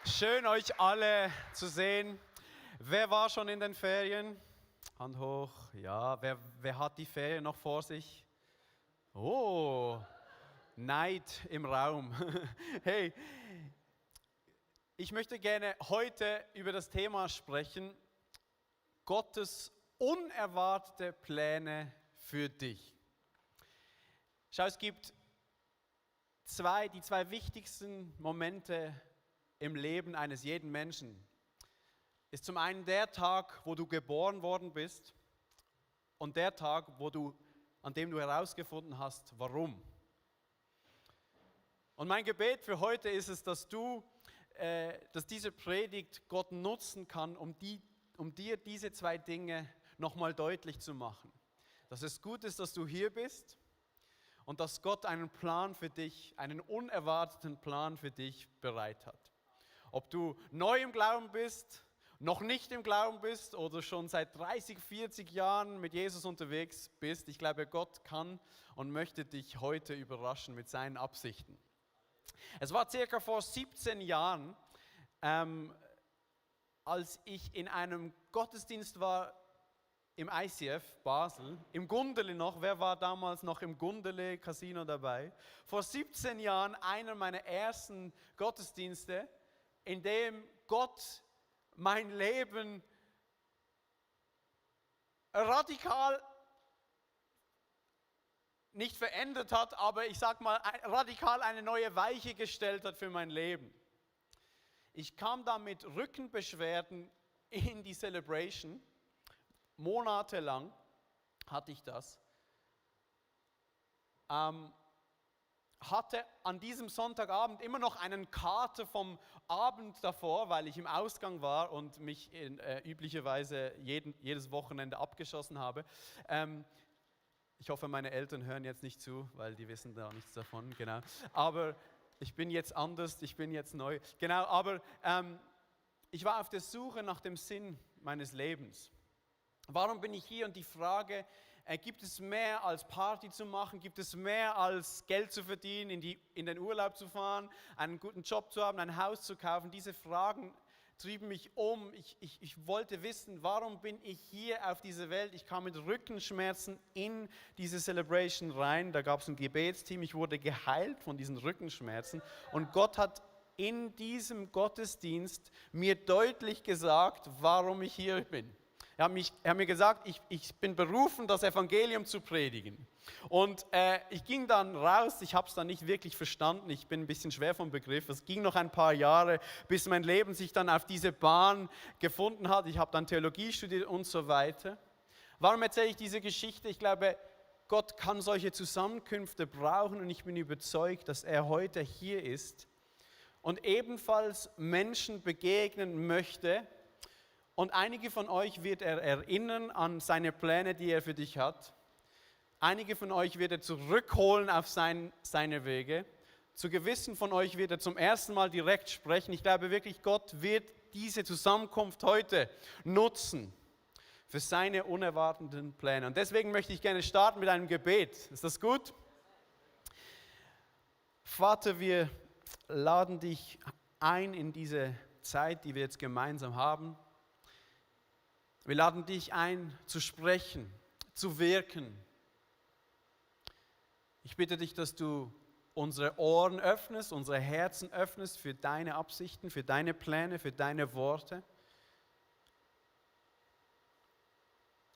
Schön, euch alle zu sehen. Wer war schon in den Ferien? Hand hoch. Ja, wer hat die Ferien noch vor sich? Oh, Neid im Raum. Hey, ich möchte gerne heute über das Thema sprechen: Gottes unerwartete Pläne für dich. Schau, es gibt die zwei wichtigsten Momente im Leben eines jeden Menschen. Ist zum einen der Tag, wo du geboren worden bist, und der Tag, an dem du herausgefunden hast, warum. Und mein Gebet für heute ist es, dass diese Predigt Gott nutzen kann, um dir diese zwei Dinge nochmal deutlich zu machen. Dass es gut ist, dass du hier bist und dass Gott einen Plan für dich, einen unerwarteten Plan für dich bereit hat. Ob du neu im Glauben bist, noch nicht im Glauben bist oder schon seit 30, 40 Jahren mit Jesus unterwegs bist, ich glaube, Gott kann und möchte dich heute überraschen mit seinen Absichten. Es war circa vor 17 Jahren, als ich in einem Gottesdienst war im ICF Basel, im Gundeli noch. Wer war damals noch im Gundeli Casino dabei? Vor 17 Jahren einer meiner ersten Gottesdienste, in dem Gott mein Leben radikal nicht verändert hat, aber ich sag mal radikal eine neue Weiche gestellt hat für mein Leben. Ich kam da mit Rückenbeschwerden in die Celebration. Monatelang hatte ich das. Hatte an diesem Sonntagabend immer noch einen Kater vom Abend davor, weil ich im Ausgang war und mich üblicherweise jedes Wochenende abgeschossen habe. Ich hoffe, meine Eltern hören jetzt nicht zu, weil die wissen da nichts davon, genau. Aber ich bin jetzt anders, ich bin jetzt neu. Genau, aber ich war auf der Suche nach dem Sinn meines Lebens. Warum bin ich hier? Und die Frage, gibt es mehr als Party zu machen? Gibt es mehr als Geld zu verdienen, in den Urlaub zu fahren, einen guten Job zu haben, ein Haus zu kaufen? Diese Fragen trieben mich um. Ich wollte wissen, warum bin ich hier auf dieser Welt? Ich kam mit Rückenschmerzen in diese Celebration rein. Da gab es ein Gebetsteam. Ich wurde geheilt von diesen Rückenschmerzen. Und Gott hat in diesem Gottesdienst mir deutlich gesagt, warum ich hier bin. Er hat mir gesagt, ich bin berufen, das Evangelium zu predigen. Und ich ging dann raus, ich habe es dann nicht wirklich verstanden, ich bin ein bisschen schwer vom Begriff. Es ging noch ein paar Jahre, bis mein Leben sich dann auf diese Bahn gefunden hat. Ich habe dann Theologie studiert und so weiter. Warum erzähle ich diese Geschichte? Ich glaube, Gott kann solche Zusammenkünfte brauchen und ich bin überzeugt, dass er heute hier ist und ebenfalls Menschen begegnen möchte. Und einige von euch wird er erinnern an seine Pläne, die er für dich hat. Einige von euch wird er zurückholen auf seine Wege. Zu gewissen von euch wird er zum ersten Mal direkt sprechen. Ich glaube wirklich, Gott wird diese Zusammenkunft heute nutzen für seine unerwarteten Pläne. Und deswegen möchte ich gerne starten mit einem Gebet. Ist das gut? Vater, wir laden dich ein in diese Zeit, die wir jetzt gemeinsam haben. Wir laden dich ein, zu sprechen, zu wirken. Ich bitte dich, dass du unsere Ohren öffnest, unsere Herzen öffnest für deine Absichten, für deine Pläne, für deine Worte.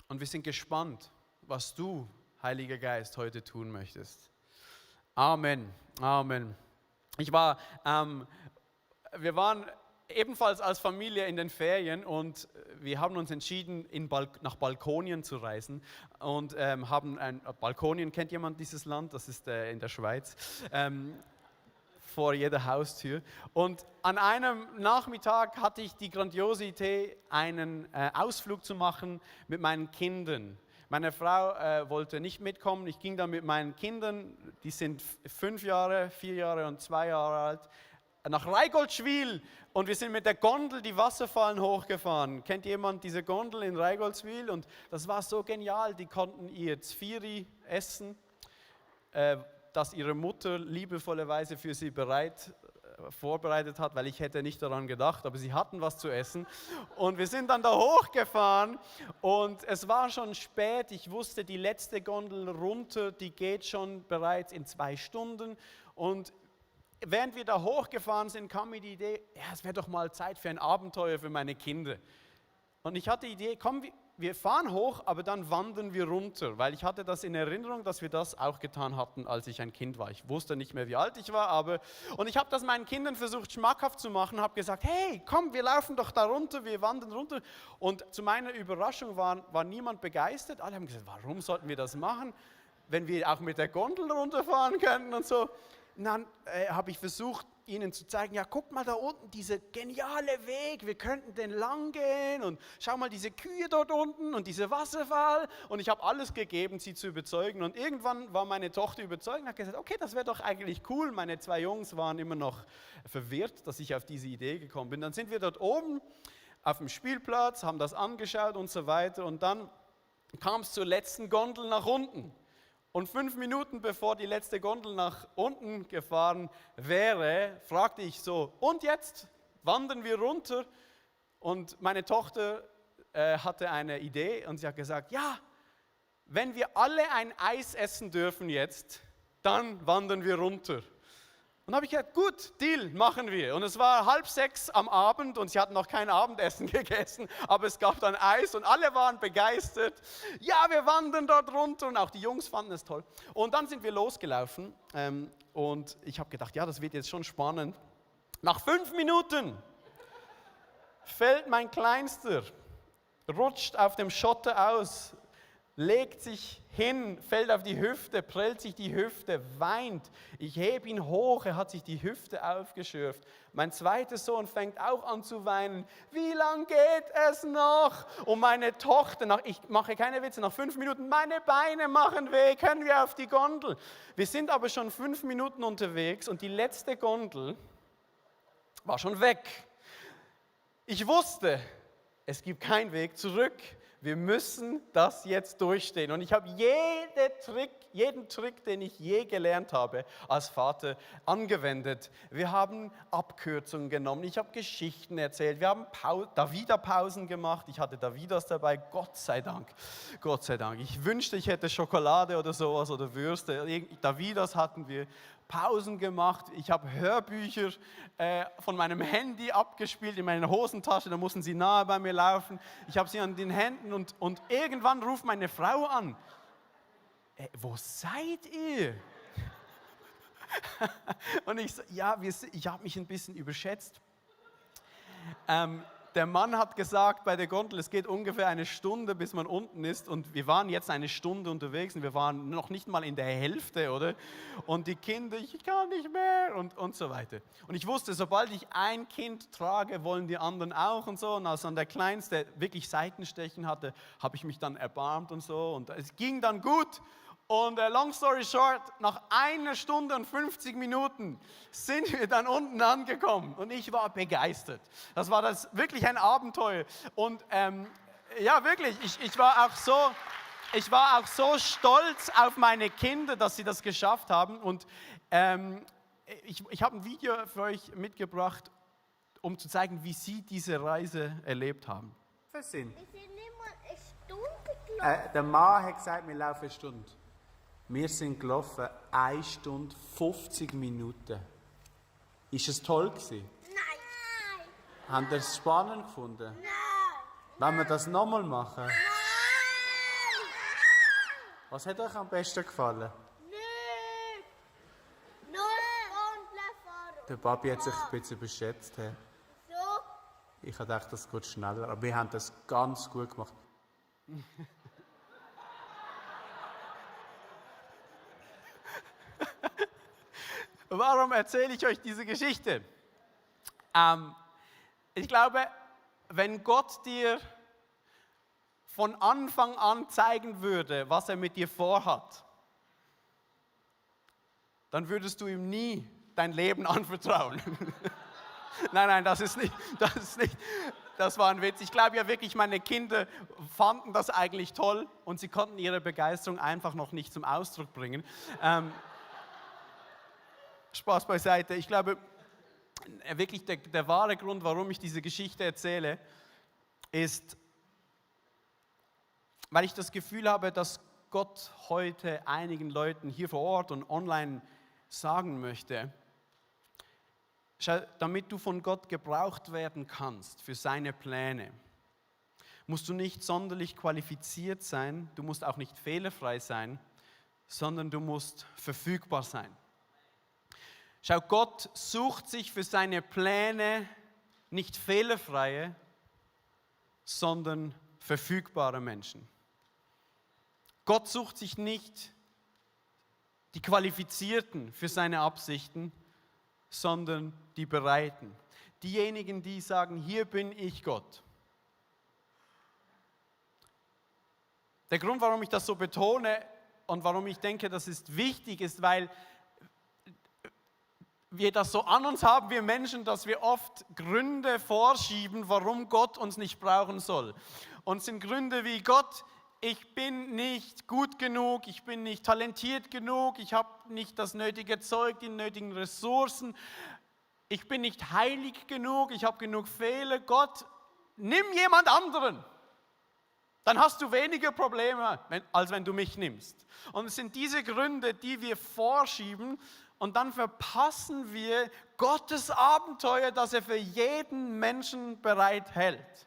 Und wir sind gespannt, was du, Heiliger Geist, heute tun möchtest. Amen. Amen. Wir waren ebenfalls als Familie in den Ferien und wir haben uns entschieden, nach Balkonien zu reisen und Balkonien, kennt jemand dieses Land? Das ist in der Schweiz, vor jeder Haustür. Und an einem Nachmittag hatte ich die grandiose Idee, einen Ausflug zu machen mit meinen Kindern. Meine Frau wollte nicht mitkommen, ich ging dann mit meinen Kindern, die sind 5 Jahre, 4 Jahre und 2 Jahre alt, nach Reigoldswil und wir sind mit der Gondel die Wasserfallen hochgefahren. Kennt jemand diese Gondel in Reigoldswil? Und das war so genial, die konnten ihr Zvieri essen, das ihre Mutter liebevollerweise für sie bereit vorbereitet hat, weil ich hätte nicht daran gedacht, aber sie hatten was zu essen. Und wir sind dann da hochgefahren und es war schon spät. Ich wusste, die letzte Gondel runter, die geht schon bereits in 2 Stunden. Und während wir da hochgefahren sind, kam mir die Idee, ja, es wäre doch mal Zeit für ein Abenteuer für meine Kinder. Und ich hatte die Idee, komm, wir fahren hoch, aber dann wandern wir runter, weil ich hatte das in Erinnerung, dass wir das auch getan hatten, als ich ein Kind war. Ich wusste nicht mehr, wie alt ich war, und ich habe das meinen Kindern versucht schmackhaft zu machen, habe gesagt, hey, komm, wir laufen doch da runter, wir wandern runter. Und zu meiner Überraschung war niemand begeistert. Alle haben gesagt, warum sollten wir das machen, wenn wir auch mit der Gondel runterfahren könnten und so. Und dann habe ich versucht, ihnen zu zeigen, ja, guck mal da unten, dieser geniale Weg, wir könnten den lang gehen und schau mal diese Kühe dort unten und dieser Wasserfall. Und ich habe alles gegeben, sie zu überzeugen. Und irgendwann war meine Tochter überzeugt und hat gesagt, okay, das wäre doch eigentlich cool. Meine 2 Jungs waren immer noch verwirrt, dass ich auf diese Idee gekommen bin. Dann sind wir dort oben auf dem Spielplatz, haben das angeschaut und so weiter. Und dann kam es zur letzten Gondel nach unten. Und 5 Minuten bevor die letzte Gondel nach unten gefahren wäre, fragte ich so, und jetzt wandern wir runter? Und meine Tochter hatte eine Idee und sie hat gesagt, ja, wenn wir alle ein Eis essen dürfen jetzt, dann wandern wir runter. Und habe ich gesagt, gut, Deal, machen wir. Und es war 5:30 am Abend und sie hatten noch kein Abendessen gegessen, aber es gab dann Eis und alle waren begeistert. Ja, wir wandern dort runter und auch die Jungs fanden es toll. Und dann sind wir losgelaufen und ich habe gedacht, ja, das wird jetzt schon spannend. Nach 5 Minuten fällt mein Kleinster, rutscht auf dem Schotter aus, legt sich hin, fällt auf die Hüfte, prellt sich die Hüfte, weint. Ich hebe ihn hoch, er hat sich die Hüfte aufgeschürft. Mein zweiter Sohn fängt auch an zu weinen. Wie lang geht es noch? Und meine Tochter, ich mache keine Witze, nach 5 Minuten, meine Beine machen weh, können wir auf die Gondel? Wir sind aber schon 5 Minuten unterwegs und die letzte Gondel war schon weg. Ich wusste, es gibt keinen Weg zurück. Wir müssen das jetzt durchstehen. Und ich habe jeden Trick, den ich je gelernt habe als Vater, angewendet. Wir haben Abkürzungen genommen, ich habe Geschichten erzählt, wir haben Davida-Pausen gemacht. Ich hatte Davidas dabei, Gott sei Dank. Gott sei Dank. Ich wünschte, ich hätte Schokolade oder sowas oder Würste. Davidas hatten wir. Pausen gemacht, ich habe Hörbücher von meinem Handy abgespielt in meiner Hosentasche, da mussten sie nahe bei mir laufen. Ich habe sie an den Händen und irgendwann ruft meine Frau an. Wo seid ihr? Und ich so, ja, ich habe mich ein bisschen überschätzt. Der Mann hat gesagt bei der Gondel, es geht ungefähr 1 Stunde, bis man unten ist. Und wir waren jetzt 1 Stunde unterwegs und wir waren noch nicht mal in der Hälfte, oder? Und die Kinder, ich kann nicht mehr und so weiter. Und ich wusste, sobald ich ein Kind trage, wollen die anderen auch und so. Und als dann der Kleinste wirklich Seitenstechen hatte, habe ich mich dann erbarmt und so. Und es ging dann gut. Und long story short, nach 1 Stunde und 50 Minuten sind wir dann unten angekommen und ich war begeistert. Das war wirklich ein Abenteuer. Und ja, wirklich, ich war auch so stolz auf meine Kinder, dass sie das geschafft haben. Und ich habe ein Video für euch mitgebracht, um zu zeigen, wie sie diese Reise erlebt haben. Wir sind immer 1 Stunde gelaufen. der Mann hat gesagt, wir laufen 1 Stunde. Wir sind gelaufen 1 Stunde 50 Minuten. Ist es toll gewesen? Nein! Habt ihr es spannend gefunden? Nein! Wollen wir das nochmal machen? Nein! Was hat euch am besten gefallen? Nicht! Nur Gondelfahren. Der Papi hat sich ein bisschen überschätzt. He. So? Ich habe gedacht, das geht schneller, aber wir haben das ganz gut gemacht. Warum erzähle ich euch diese Geschichte? Ich glaube, wenn Gott dir von Anfang an zeigen würde, was er mit dir vorhat, dann würdest du ihm nie dein Leben anvertrauen. Nein, das war ein Witz. Ich glaube ja wirklich, meine Kinder fanden das eigentlich toll und sie konnten ihre Begeisterung einfach noch nicht zum Ausdruck bringen. Spaß beiseite. Ich glaube, wirklich der wahre Grund, warum ich diese Geschichte erzähle, ist, weil ich das Gefühl habe, dass Gott heute einigen Leuten hier vor Ort und online sagen möchte, schau, damit du von Gott gebraucht werden kannst für seine Pläne, musst du nicht sonderlich qualifiziert sein, du musst auch nicht fehlerfrei sein, sondern du musst verfügbar sein. Schau, Gott sucht sich für seine Pläne nicht fehlerfreie, sondern verfügbare Menschen. Gott sucht sich nicht die Qualifizierten für seine Absichten, sondern die Bereiten. Diejenigen, die sagen, hier bin ich Gott. Der Grund, warum ich das so betone und warum ich denke, das ist wichtig, ist, weil wir das so an uns haben, wir Menschen, dass wir oft Gründe vorschieben, warum Gott uns nicht brauchen soll. Und es sind Gründe wie Gott, ich bin nicht gut genug, ich bin nicht talentiert genug, ich habe nicht das nötige Zeug, die nötigen Ressourcen, ich bin nicht heilig genug, ich habe genug Fehler. Gott, nimm jemand anderen. Dann hast du weniger Probleme, als wenn du mich nimmst. Und es sind diese Gründe, die wir vorschieben und dann verpassen wir Gottes Abenteuer, das er für jeden Menschen bereithält.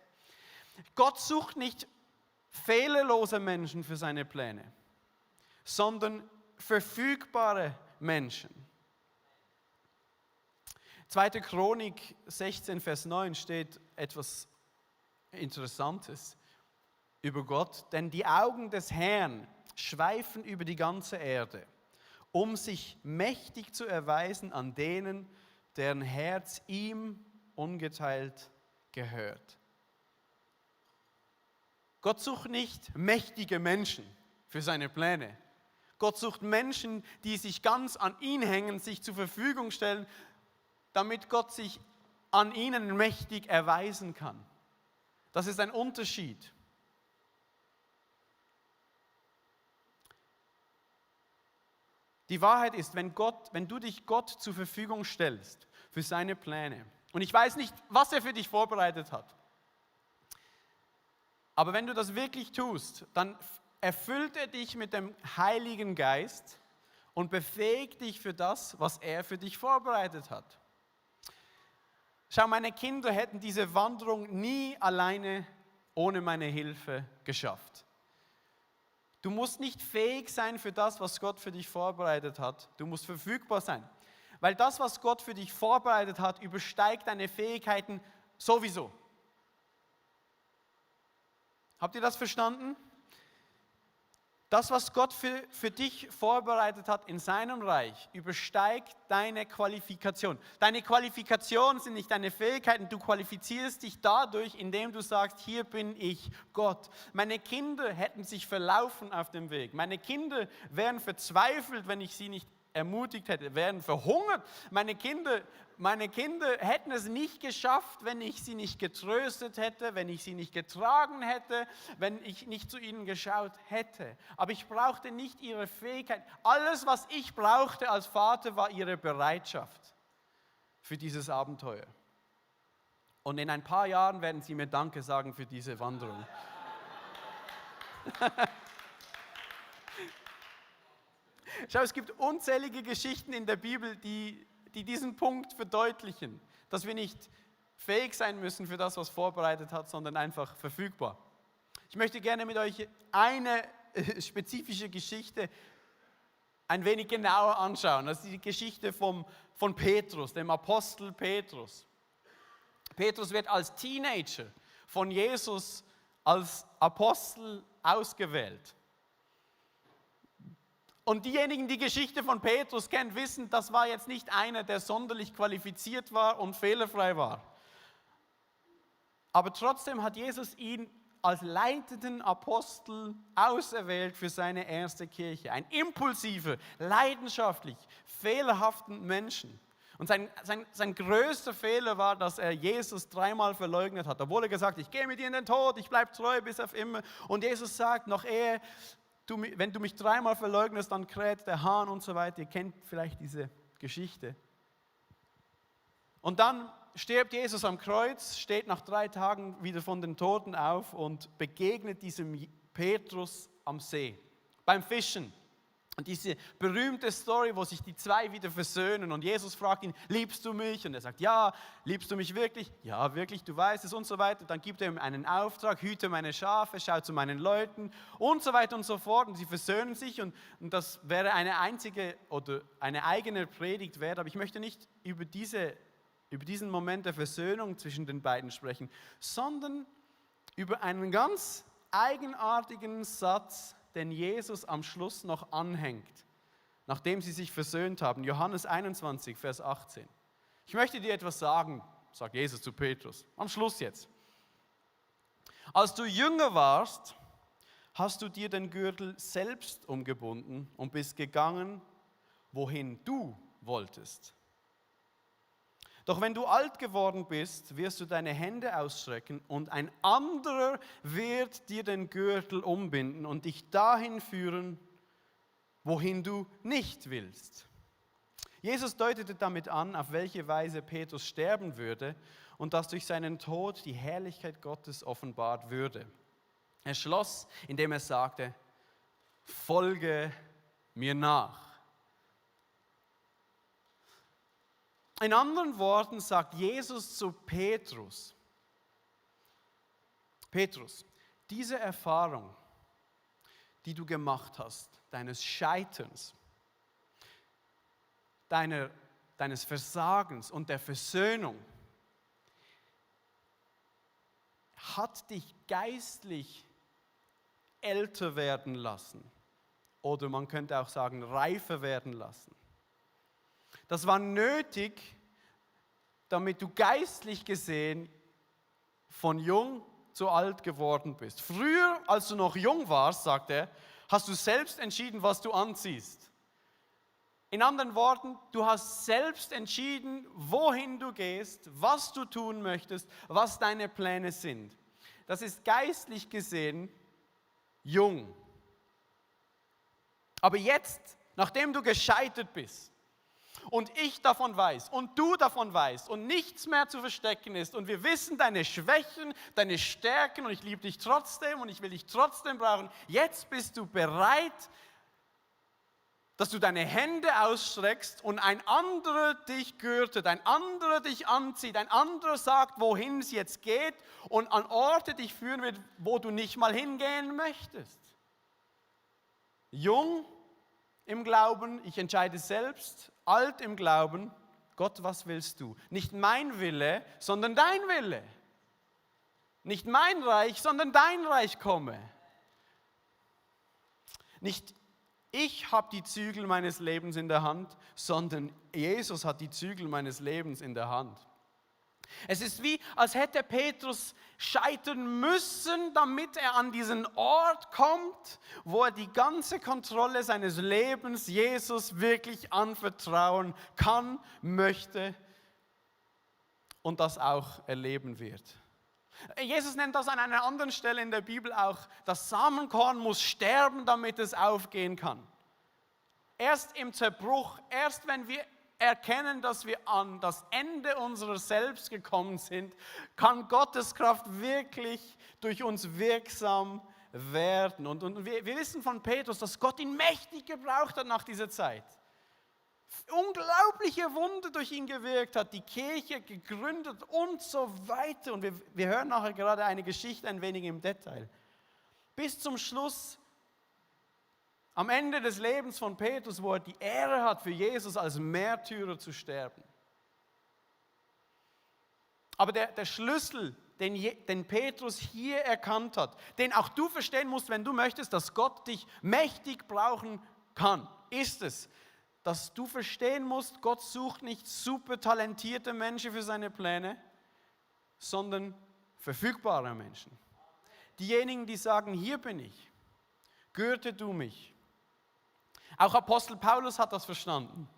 Gott sucht nicht fehlerlose Menschen für seine Pläne, sondern verfügbare Menschen. 2. Chronik 16, Vers 9 steht etwas Interessantes über Gott, denn die Augen des Herrn schweifen über die ganze Erde, um sich mächtig zu erweisen an denen, deren Herz ihm ungeteilt gehört. Gott sucht nicht mächtige Menschen für seine Pläne. Gott sucht Menschen, die sich ganz an ihn hängen, sich zur Verfügung stellen, damit Gott sich an ihnen mächtig erweisen kann. Das ist ein Unterschied. Die Wahrheit ist, wenn du dich Gott zur Verfügung stellst für seine Pläne, und ich weiß nicht, was er für dich vorbereitet hat, aber wenn du das wirklich tust, dann erfüllt er dich mit dem Heiligen Geist und befähigt dich für das, was er für dich vorbereitet hat. Schau, meine Kinder hätten diese Wanderung nie alleine ohne meine Hilfe geschafft. Du musst nicht fähig sein für das, was Gott für dich vorbereitet hat. Du musst verfügbar sein. Weil das, was Gott für dich vorbereitet hat, übersteigt deine Fähigkeiten sowieso. Habt ihr das verstanden? Das, was Gott für dich vorbereitet hat in seinem Reich, übersteigt deine Qualifikation. Deine Qualifikationen sind nicht deine Fähigkeiten. Du qualifizierst dich dadurch, indem du sagst, hier bin ich Gott. Meine Kinder hätten sich verlaufen auf dem Weg. Meine Kinder wären verzweifelt, wenn ich sie nicht ermutigt hätte, wären verhungert. Meine Kinder hätten es nicht geschafft, wenn ich sie nicht getröstet hätte, wenn ich sie nicht getragen hätte, wenn ich nicht zu ihnen geschaut hätte. Aber ich brauchte nicht ihre Fähigkeit. Alles, was ich brauchte als Vater, war ihre Bereitschaft für dieses Abenteuer. Und in ein paar Jahren werden sie mir Danke sagen für diese Wanderung. Schau, es gibt unzählige Geschichten in der Bibel, die diesen Punkt verdeutlichen, dass wir nicht fähig sein müssen für das, was vorbereitet hat, sondern einfach verfügbar. Ich möchte gerne mit euch eine spezifische Geschichte ein wenig genauer anschauen. Das ist die Geschichte von Petrus, dem Apostel Petrus. Petrus wird als Teenager von Jesus als Apostel ausgewählt. Und diejenigen, die Geschichte von Petrus kennen, wissen, das war jetzt nicht einer, der sonderlich qualifiziert war und fehlerfrei war. Aber trotzdem hat Jesus ihn als leitenden Apostel auserwählt für seine erste Kirche. Ein impulsiver, leidenschaftlich, fehlerhaften Menschen. Und sein größter Fehler war, dass er Jesus 3-mal verleugnet hat. Obwohl er gesagt hat, ich gehe mit dir in den Tod, ich bleibe treu bis auf immer. Und Jesus sagt, noch ehe wenn du mich 3-mal verleugnest, dann kräht der Hahn und so weiter. Ihr kennt vielleicht diese Geschichte. Und dann stirbt Jesus am Kreuz, steht nach 3 Tagen wieder von den Toten auf und begegnet diesem Petrus am See, beim Fischen. Und diese berühmte Story, wo sich die zwei wieder versöhnen und Jesus fragt ihn, liebst du mich? Und er sagt, ja. Liebst du mich wirklich? Ja, wirklich, du weißt es und so weiter. Dann gibt er ihm einen Auftrag, hüte meine Schafe, schau zu meinen Leuten und so weiter und so fort. Und sie versöhnen sich und das wäre eine einzige oder eine eigene Predigt wert. Aber ich möchte nicht über diesen Moment der Versöhnung zwischen den beiden sprechen, sondern über einen ganz eigenartigen Satz, den Jesus am Schluss noch anhängt, nachdem sie sich versöhnt haben. Johannes 21, Vers 18. Ich möchte dir etwas sagen, sagt Jesus zu Petrus, am Schluss jetzt. Als du jünger warst, hast du dir den Gürtel selbst umgebunden und bist gegangen, wohin du wolltest. Doch wenn du alt geworden bist, wirst du deine Hände ausstrecken und ein anderer wird dir den Gürtel umbinden und dich dahin führen, wohin du nicht willst. Jesus deutete damit an, auf welche Weise Petrus sterben würde und dass durch seinen Tod die Herrlichkeit Gottes offenbart würde. Er schloss, indem er sagte, folge mir nach. In anderen Worten sagt Jesus zu Petrus, Petrus, diese Erfahrung, die du gemacht hast, deines Scheiterns, deines Versagens und der Versöhnung, hat dich geistlich älter werden lassen. Oder man könnte auch sagen, reifer werden lassen. Das war nötig, damit du geistlich gesehen von jung zu alt geworden bist. Früher, als du noch jung warst, sagt er, hast du selbst entschieden, was du anziehst. In anderen Worten, du hast selbst entschieden, wohin du gehst, was du tun möchtest, was deine Pläne sind. Das ist geistlich gesehen jung. Aber jetzt, nachdem du gescheitert bist, und ich davon weiß und du davon weißt und nichts mehr zu verstecken ist und wir wissen deine Schwächen, deine Stärken und ich liebe dich trotzdem und ich will dich trotzdem brauchen. Jetzt bist du bereit, dass du deine Hände ausstreckst und ein anderer dich gürtet, ein anderer dich anzieht, ein anderer sagt, wohin es jetzt geht und an Orte dich führen wird, wo du nicht mal hingehen möchtest. Jung im Glauben, ich entscheide selbst, alt im Glauben, Gott, was willst du? Nicht mein Wille, sondern dein Wille. Nicht mein Reich, sondern dein Reich komme. Nicht ich habe die Zügel meines Lebens in der Hand, sondern Jesus hat die Zügel meines Lebens in der Hand. Es ist wie, als hätte Petrus scheitern müssen, damit er an diesen Ort kommt, wo er die ganze Kontrolle seines Lebens Jesus wirklich anvertrauen kann, möchte und das auch erleben wird. Jesus nennt das an einer anderen Stelle in der Bibel auch, das Samenkorn muss sterben, damit es aufgehen kann. Erst im Zerbruch, erst wenn wir erkennen, dass wir an das Ende unserer selbst gekommen sind, kann Gottes Kraft wirklich durch uns wirksam werden. Und wir wissen von Petrus, dass Gott ihn mächtig gebraucht hat nach dieser Zeit. Unglaubliche Wunder durch ihn gewirkt hat, die Kirche gegründet und so weiter. Und wir hören nachher gerade eine Geschichte ein wenig im Detail. Bis zum Schluss, am Ende des Lebens von Petrus, wo er die Ehre hat, für Jesus als Märtyrer zu sterben. Aber der Schlüssel, den Petrus hier erkannt hat, den auch du verstehen musst, wenn du möchtest, dass Gott dich mächtig brauchen kann, ist es, dass du verstehen musst, Gott sucht nicht super talentierte Menschen für seine Pläne, sondern verfügbare Menschen. Diejenigen, die sagen, hier bin ich, gürte du mich. Auch Apostel Paulus hat das verstanden.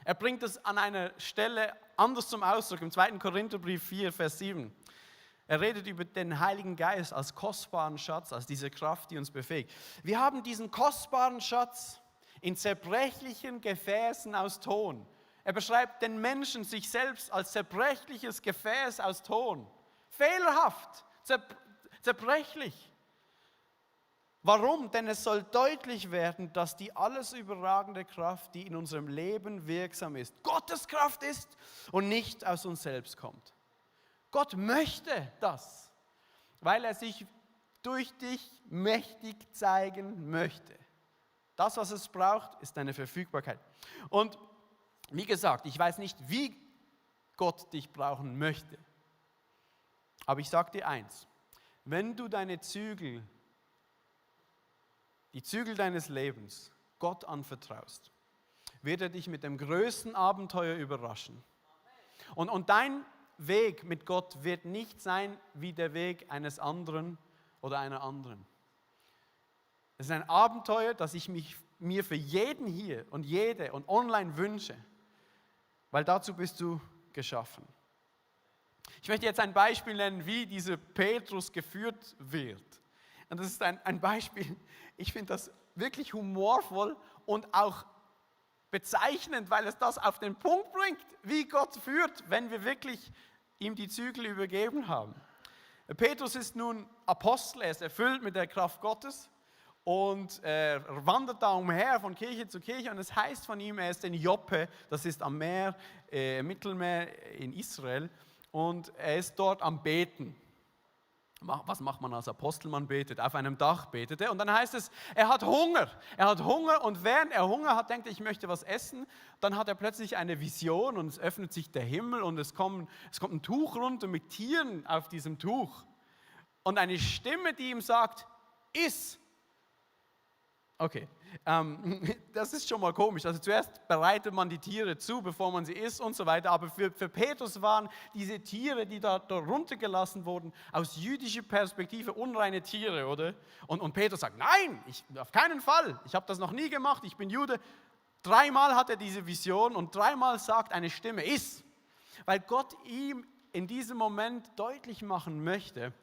Er bringt es an einer Stelle anders zum Ausdruck, im 2. Korintherbrief 4, Vers 7. Er redet über den Heiligen Geist als kostbaren Schatz, als diese Kraft, die uns befähigt. Wir haben diesen kostbaren Schatz in zerbrechlichen Gefäßen aus Ton. Er beschreibt den Menschen sich selbst als zerbrechliches Gefäß aus Ton. Fehlerhaft, zerbrechlich. Warum? Denn es soll deutlich werden, dass die alles überragende Kraft, die in unserem Leben wirksam ist, Gottes Kraft ist und nicht aus uns selbst kommt. Gott möchte das, weil er sich durch dich mächtig zeigen möchte. Das, was es braucht, ist deine Verfügbarkeit. Und wie gesagt, ich weiß nicht, wie Gott dich brauchen möchte. Aber ich sage dir eins, wenn du die Zügel deines Lebens Gott anvertraust, wird er dich mit dem größten Abenteuer überraschen. Und dein Weg mit Gott wird nicht sein wie der Weg eines anderen oder einer anderen. Es ist ein Abenteuer, das ich mir für jeden hier und jede und online wünsche, weil dazu bist du geschaffen. Ich möchte jetzt ein Beispiel nennen, wie dieser Petrus geführt wird. Und das ist ein Beispiel, ich finde das wirklich humorvoll und auch bezeichnend, weil es das auf den Punkt bringt, wie Gott führt, wenn wir wirklich ihm die Zügel übergeben haben. Petrus ist nun Apostel, er ist erfüllt mit der Kraft Gottes und er wandert da umher von Kirche zu Kirche und es heißt von ihm, er ist in Joppe, das ist am Meer, Mittelmeer in Israel und er ist dort am Beten. Was macht man als Apostel? Man betet, auf einem Dach betet er und dann heißt es, er hat Hunger und während er Hunger hat, denkt er, ich möchte was essen, dann hat er plötzlich eine Vision und es öffnet sich der Himmel und es kommt ein Tuch runter mit Tieren auf diesem Tuch und eine Stimme, die ihm sagt, iss. Okay, das ist schon mal komisch. Also zuerst bereitet man die Tiere zu, bevor man sie isst und so weiter. Aber für Petrus waren diese Tiere, die da runtergelassen wurden, aus jüdischer Perspektive unreine Tiere, oder? Und Petrus sagt, nein, auf keinen Fall. Ich habe das noch nie gemacht, ich bin Jude. 3-mal hat er diese Vision und 3-mal sagt eine Stimme, iss. Weil Gott ihm in diesem Moment deutlich machen möchte,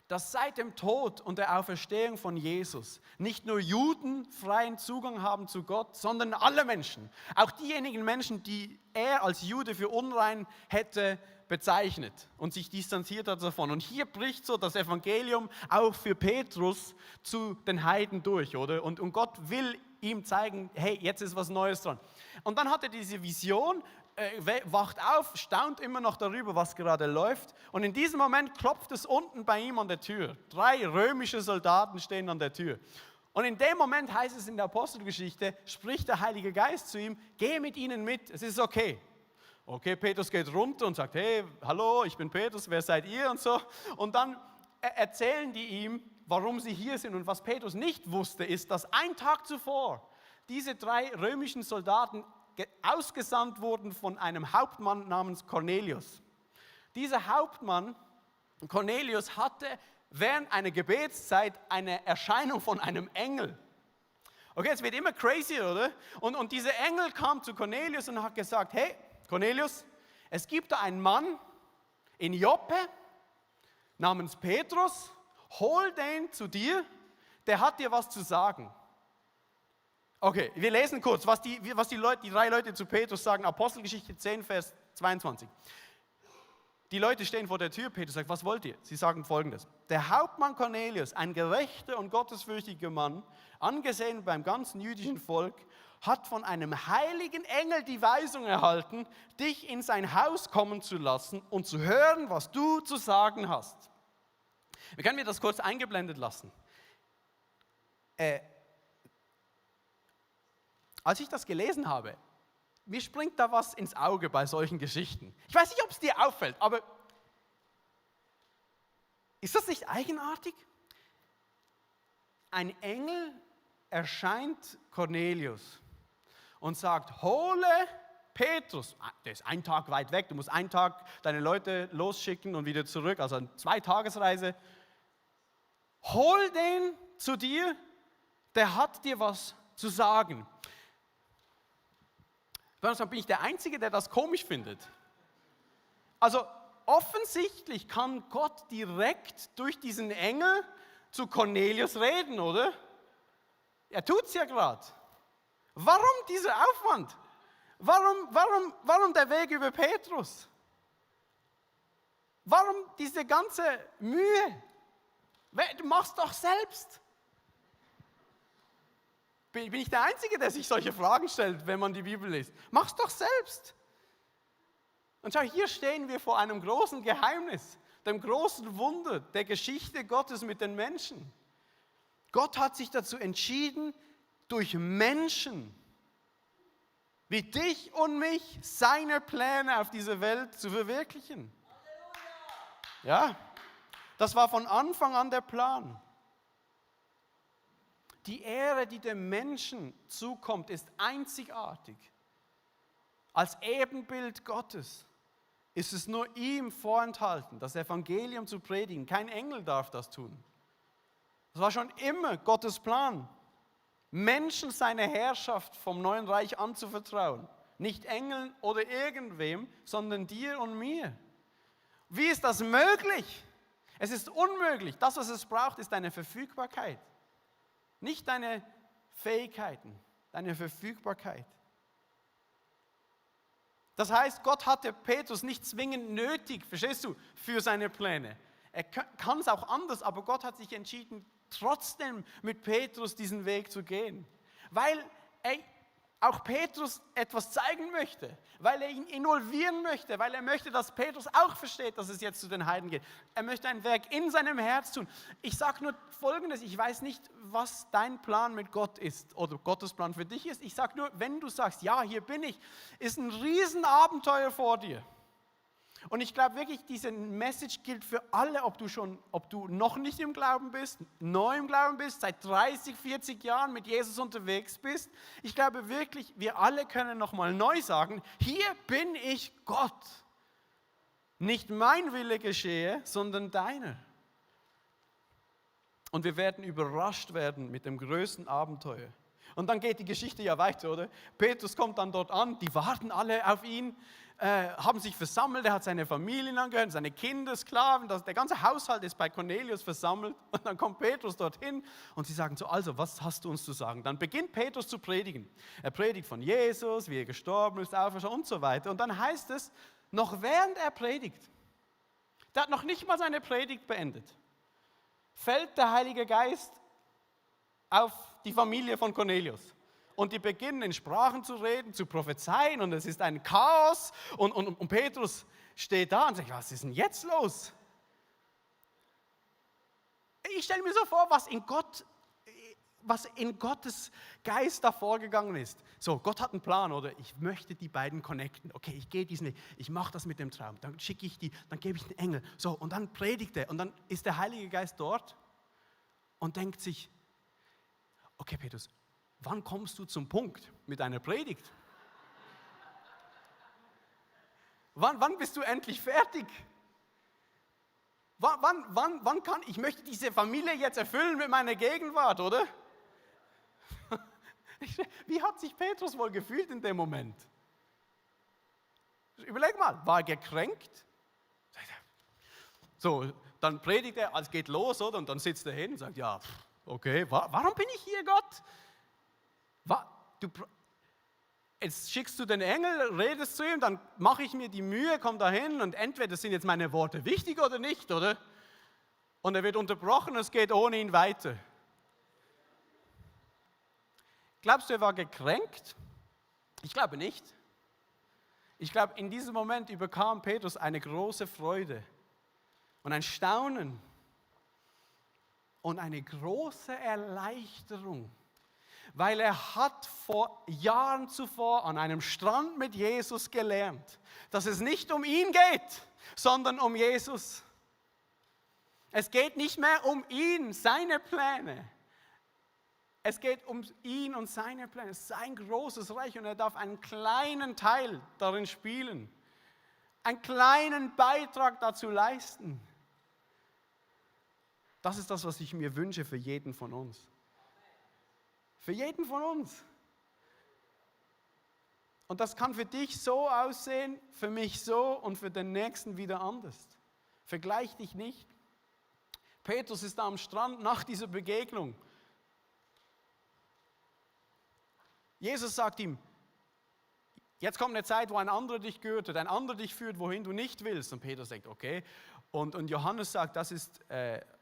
dass seit dem Tod und der Auferstehung von Jesus nicht nur Juden freien Zugang haben zu Gott, sondern alle Menschen. Auch diejenigen Menschen, die er als Jude für unrein hätte bezeichnet und sich distanziert hat davon. Und hier bricht so das Evangelium auch für Petrus zu den Heiden durch, oder? Und Gott will ihm zeigen, hey, jetzt ist was Neues dran. Und dann hat er diese Vision, wacht auf, staunt immer noch darüber, was gerade läuft. Und in diesem Moment klopft es unten bei ihm an der Tür. 3 römische Soldaten stehen an der Tür. Und in dem Moment heißt es in der Apostelgeschichte, spricht der Heilige Geist zu ihm, geh mit ihnen mit, es ist okay. Okay, Petrus geht runter und sagt, hey, hallo, ich bin Petrus, wer seid ihr und so. Und dann erzählen die ihm, warum sie hier sind. Und was Petrus nicht wusste, ist, dass ein Tag zuvor diese 3 römischen Soldaten ausgesandt wurden von einem Hauptmann namens Cornelius. Dieser Hauptmann, Cornelius, hatte während einer Gebetszeit eine Erscheinung von einem Engel. Okay, es wird immer crazier, oder? Und dieser Engel kam zu Cornelius und hat gesagt, hey, Cornelius, es gibt da einen Mann in Joppe namens Petrus, hol den zu dir, der hat dir was zu sagen. Okay, wir lesen kurz, was die 3 Leute zu Petrus sagen, Apostelgeschichte 10, Vers 22. Die Leute stehen vor der Tür, Petrus sagt, was wollt ihr? Sie sagen Folgendes, der Hauptmann Cornelius, ein gerechter und gottesfürchtiger Mann, angesehen beim ganzen jüdischen Volk, hat von einem heiligen Engel die Weisung erhalten, dich in sein Haus kommen zu lassen und zu hören, was du zu sagen hast. Wir können mir das kurz eingeblendet lassen. Als ich das gelesen habe, mir springt da was ins Auge bei solchen Geschichten. Ich weiß nicht, ob es dir auffällt, aber ist das nicht eigenartig? Ein Engel erscheint Cornelius und sagt, hole Petrus, der ist einen Tag weit weg, du musst einen Tag deine Leute losschicken und wieder zurück, also eine 2-Tagesreise. Hol den zu dir, der hat dir was zu sagen. Bin ich der Einzige, der das komisch findet? Also offensichtlich kann Gott direkt durch diesen Engel zu Cornelius reden, oder? Er tut es ja gerade. Warum dieser Aufwand? Warum der Weg über Petrus? Warum diese ganze Mühe? Du machst doch selbst. Bin ich der Einzige, der sich solche Fragen stellt, wenn man die Bibel liest? Mach's doch selbst. Und schau, hier stehen wir vor einem großen Geheimnis, dem großen Wunder der Geschichte Gottes mit den Menschen. Gott hat sich dazu entschieden, durch Menschen wie dich und mich seine Pläne auf dieser Welt zu verwirklichen. Ja, das war von Anfang an der Plan. Die Ehre, die dem Menschen zukommt, ist einzigartig. Als Ebenbild Gottes ist es nur ihm vorenthalten, das Evangelium zu predigen. Kein Engel darf das tun. Das war schon immer Gottes Plan, Menschen seine Herrschaft vom neuen Reich anzuvertrauen. Nicht Engeln oder irgendwem, sondern dir und mir. Wie ist das möglich? Es ist unmöglich. Das, was es braucht, ist deine Verfügbarkeit. Nicht deine Fähigkeiten, deine Verfügbarkeit. Das heißt, Gott hatte Petrus nicht zwingend nötig, verstehst du, für seine Pläne. Er kann es auch anders, aber Gott hat sich entschieden, trotzdem mit Petrus diesen Weg zu gehen. Weil auch Petrus etwas zeigen möchte, weil er ihn involvieren möchte, weil er möchte, dass Petrus auch versteht, dass es jetzt zu den Heiden geht. Er möchte ein Werk in seinem Herz tun. Ich sage nur Folgendes, ich weiß nicht, was dein Plan mit Gott ist oder Gottes Plan für dich ist. Ich sage nur, wenn du sagst, ja, hier bin ich, ist ein Riesenabenteuer vor dir. Und ich glaube wirklich, diese Message gilt für alle, ob du noch nicht im Glauben bist, neu im Glauben bist, seit 30, 40 Jahren mit Jesus unterwegs bist. Ich glaube wirklich, wir alle können nochmal neu sagen, hier bin ich Gott. Nicht mein Wille geschehe, sondern deiner. Und wir werden überrascht werden mit dem größten Abenteuer. Und dann geht die Geschichte ja weiter, oder? Petrus kommt dann dort an, die warten alle auf ihn, haben sich versammelt, er hat seine Familien angehört, seine Kinder, Sklaven, der ganze Haushalt ist bei Cornelius versammelt und dann kommt Petrus dorthin und sie sagen so, also was hast du uns zu sagen? Dann beginnt Petrus zu predigen. Er predigt von Jesus, wie er gestorben ist, auferstanden und so weiter und dann heißt es, noch während er predigt, der hat noch nicht mal seine Predigt beendet, fällt der Heilige Geist auf die Familie von Cornelius. Und die beginnen in Sprachen zu reden, zu prophezeien und es ist ein Chaos und Petrus steht da und sagt, was ist denn jetzt los? Ich stelle mir so vor, was in Gottes Geist da vorgegangen ist. So, Gott hat einen Plan, oder? Ich möchte die beiden connecten. Okay, ich gehe diesen Weg, ich mache das mit dem Traum, dann schicke ich dann gebe ich den Engel. So, und dann predigt er und dann ist der Heilige Geist dort und denkt sich, okay Petrus, wann kommst du zum Punkt mit deiner Predigt? Wann bist du endlich fertig? Wann kann ich möchte diese Familie jetzt erfüllen mit meiner Gegenwart, oder? Wie hat sich Petrus wohl gefühlt in dem Moment? Überleg mal, war er gekränkt? So, dann predigt er, es geht los, oder? Und dann sitzt er hin und sagt, ja, okay, warum bin ich hier, Gott? Jetzt schickst du den Engel, redest zu ihm, dann mache ich mir die Mühe, komm da hin und entweder sind jetzt meine Worte wichtig oder nicht, oder? Und er wird unterbrochen und es geht ohne ihn weiter. Glaubst du, er war gekränkt? Ich glaube nicht. Ich glaube, in diesem Moment überkam Petrus eine große Freude und ein Staunen und eine große Erleichterung. Weil er hat vor Jahren zuvor an einem Strand mit Jesus gelernt, dass es nicht um ihn geht, sondern um Jesus. Es geht nicht mehr um ihn, seine Pläne. Es geht um ihn und seine Pläne. Es ist sein großes Reich und er darf einen kleinen Teil darin spielen, einen kleinen Beitrag dazu leisten. Das ist das, was ich mir wünsche für jeden von uns. Für jeden von uns. Und das kann für dich so aussehen, für mich so und für den Nächsten wieder anders. Vergleich dich nicht. Petrus ist da am Strand nach dieser Begegnung. Jesus sagt ihm, Jetzt kommt eine Zeit, wo ein anderer dich gürtet, ein anderer dich führt, wohin du nicht willst. Und Petrus sagt, okay. Und Johannes sagt, das ist,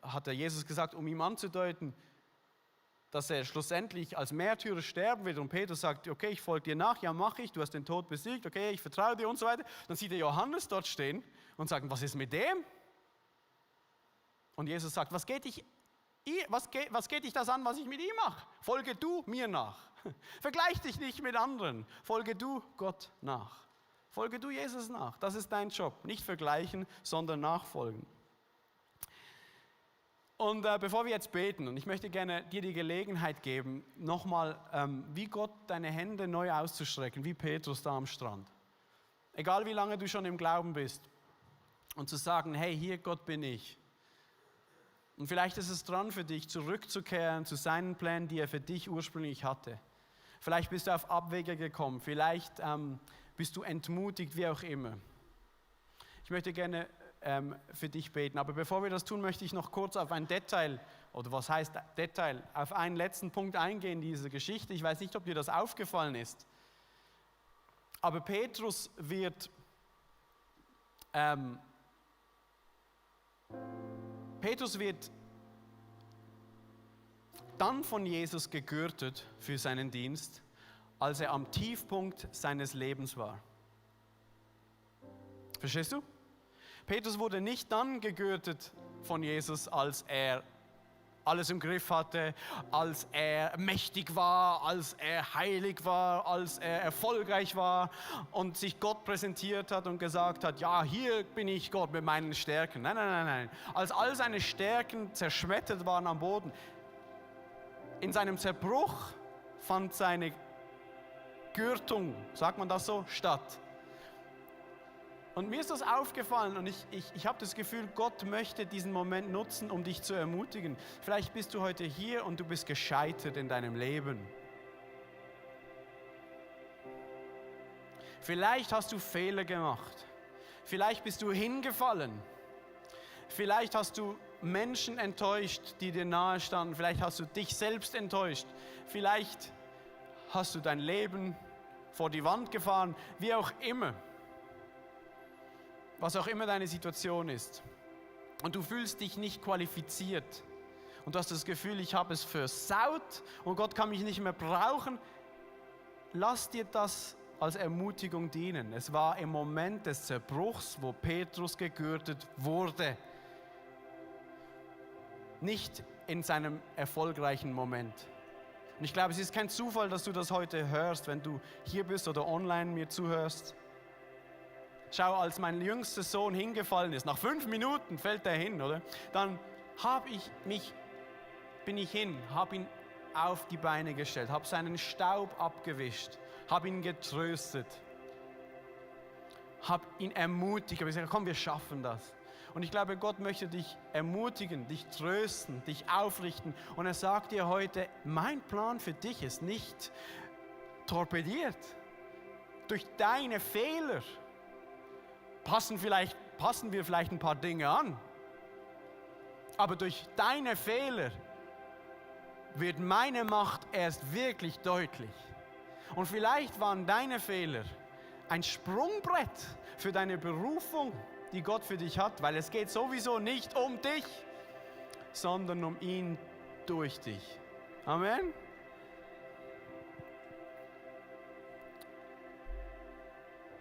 hat der Jesus gesagt, um ihm anzudeuten, dass er schlussendlich als Märtyrer sterben wird. Und Petrus sagt, okay, ich folge dir nach, ja mache ich, du hast den Tod besiegt, okay, ich vertraue dir und so weiter. Dann sieht er Johannes dort stehen und sagt, was ist mit dem? Und Jesus sagt, was geht dich das an, was ich mit ihm mache? Folge du mir nach. Vergleich dich nicht mit anderen. Folge du Gott nach. Folge du Jesus nach. Das ist dein Job. Nicht vergleichen, sondern nachfolgen. Und bevor wir jetzt beten, und ich möchte gerne dir die Gelegenheit geben, nochmal wie Gott deine Hände neu auszustrecken, wie Petrus da am Strand. Egal wie lange du schon im Glauben bist. Und zu sagen, hey, hier Gott bin ich. Und vielleicht ist es dran für dich, zurückzukehren zu seinen Plänen, die er für dich ursprünglich hatte. Vielleicht bist du auf Abwege gekommen, vielleicht bist du entmutigt, wie auch immer. Ich möchte gerne für dich beten, aber bevor wir das tun, möchte ich noch kurz auf ein Detail, oder was heißt Detail, auf einen letzten Punkt eingehen in dieser Geschichte. Ich weiß nicht, ob dir das aufgefallen ist, aber Petrus wird dann von Jesus gegürtet für seinen Dienst, als er am Tiefpunkt seines Lebens war. Verstehst du? Petrus wurde nicht dann gegürtet von Jesus, als er alles im Griff hatte, als er mächtig war, als er heilig war, als er erfolgreich war und sich Gott präsentiert hat und gesagt hat, ja, hier bin ich Gott mit meinen Stärken. Nein, nein, nein, nein. Als all seine Stärken zerschmettert waren am Boden, in seinem Zerbruch fand seine Gürtung, sagt man das so, statt. Und mir ist das aufgefallen und ich habe das Gefühl, Gott möchte diesen Moment nutzen, um dich zu ermutigen. Vielleicht bist du heute hier und du bist gescheitert in deinem Leben. Vielleicht hast du Fehler gemacht. Vielleicht bist du hingefallen. Vielleicht hast du Menschen enttäuscht, die dir nahe standen. Vielleicht hast du dich selbst enttäuscht. Vielleicht hast du dein Leben vor die Wand gefahren, wie auch immer. Was auch immer deine Situation ist. Und du fühlst dich nicht qualifiziert. Und du hast das Gefühl, ich habe es versaut und Gott kann mich nicht mehr brauchen. Lass dir das als Ermutigung dienen. Es war im Moment des Zerbruchs, wo Petrus gegürtet wurde. Nicht in seinem erfolgreichen Moment. Und ich glaube, es ist kein Zufall, dass du das heute hörst, wenn du hier bist oder online mir zuhörst. Schau, als mein jüngster Sohn hingefallen ist, nach 5 Minuten fällt er hin, oder? Dann bin ich hin, habe ihn auf die Beine gestellt, habe seinen Staub abgewischt, habe ihn getröstet, habe ihn ermutigt, habe gesagt, komm, wir schaffen das. Und ich glaube, Gott möchte dich ermutigen, dich trösten, dich aufrichten. Und er sagt dir heute, mein Plan für dich ist nicht torpediert durch deine Fehler. Passen wir vielleicht ein paar Dinge an, aber durch deine Fehler wird meine Macht erst wirklich deutlich. Und vielleicht waren deine Fehler ein Sprungbrett für deine Berufung, die Gott für dich hat, weil es geht sowieso nicht um dich, sondern um ihn durch dich. Amen.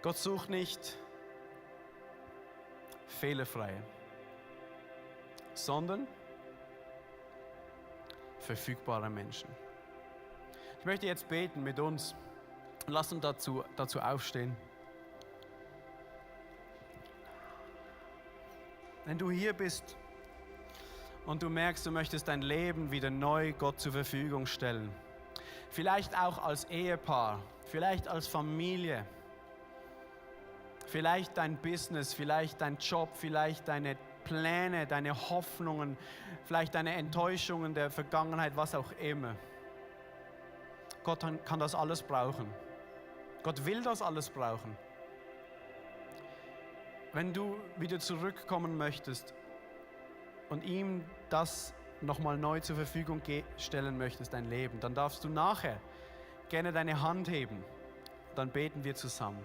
Gott sucht nicht fehlerfreie, sondern verfügbare Menschen. Ich möchte jetzt beten mit uns und lass uns dazu aufstehen. Wenn du hier bist und du merkst, du möchtest dein Leben wieder neu Gott zur Verfügung stellen, vielleicht auch als Ehepaar, vielleicht als Familie, vielleicht dein Business, vielleicht dein Job, vielleicht deine Pläne, deine Hoffnungen, vielleicht deine Enttäuschungen der Vergangenheit, was auch immer. Gott kann das alles brauchen. Gott will das alles brauchen. Wenn du wieder zurückkommen möchtest und ihm das nochmal neu zur Verfügung stellen möchtest, dein Leben, dann darfst du nachher gerne deine Hand heben. Dann beten wir zusammen.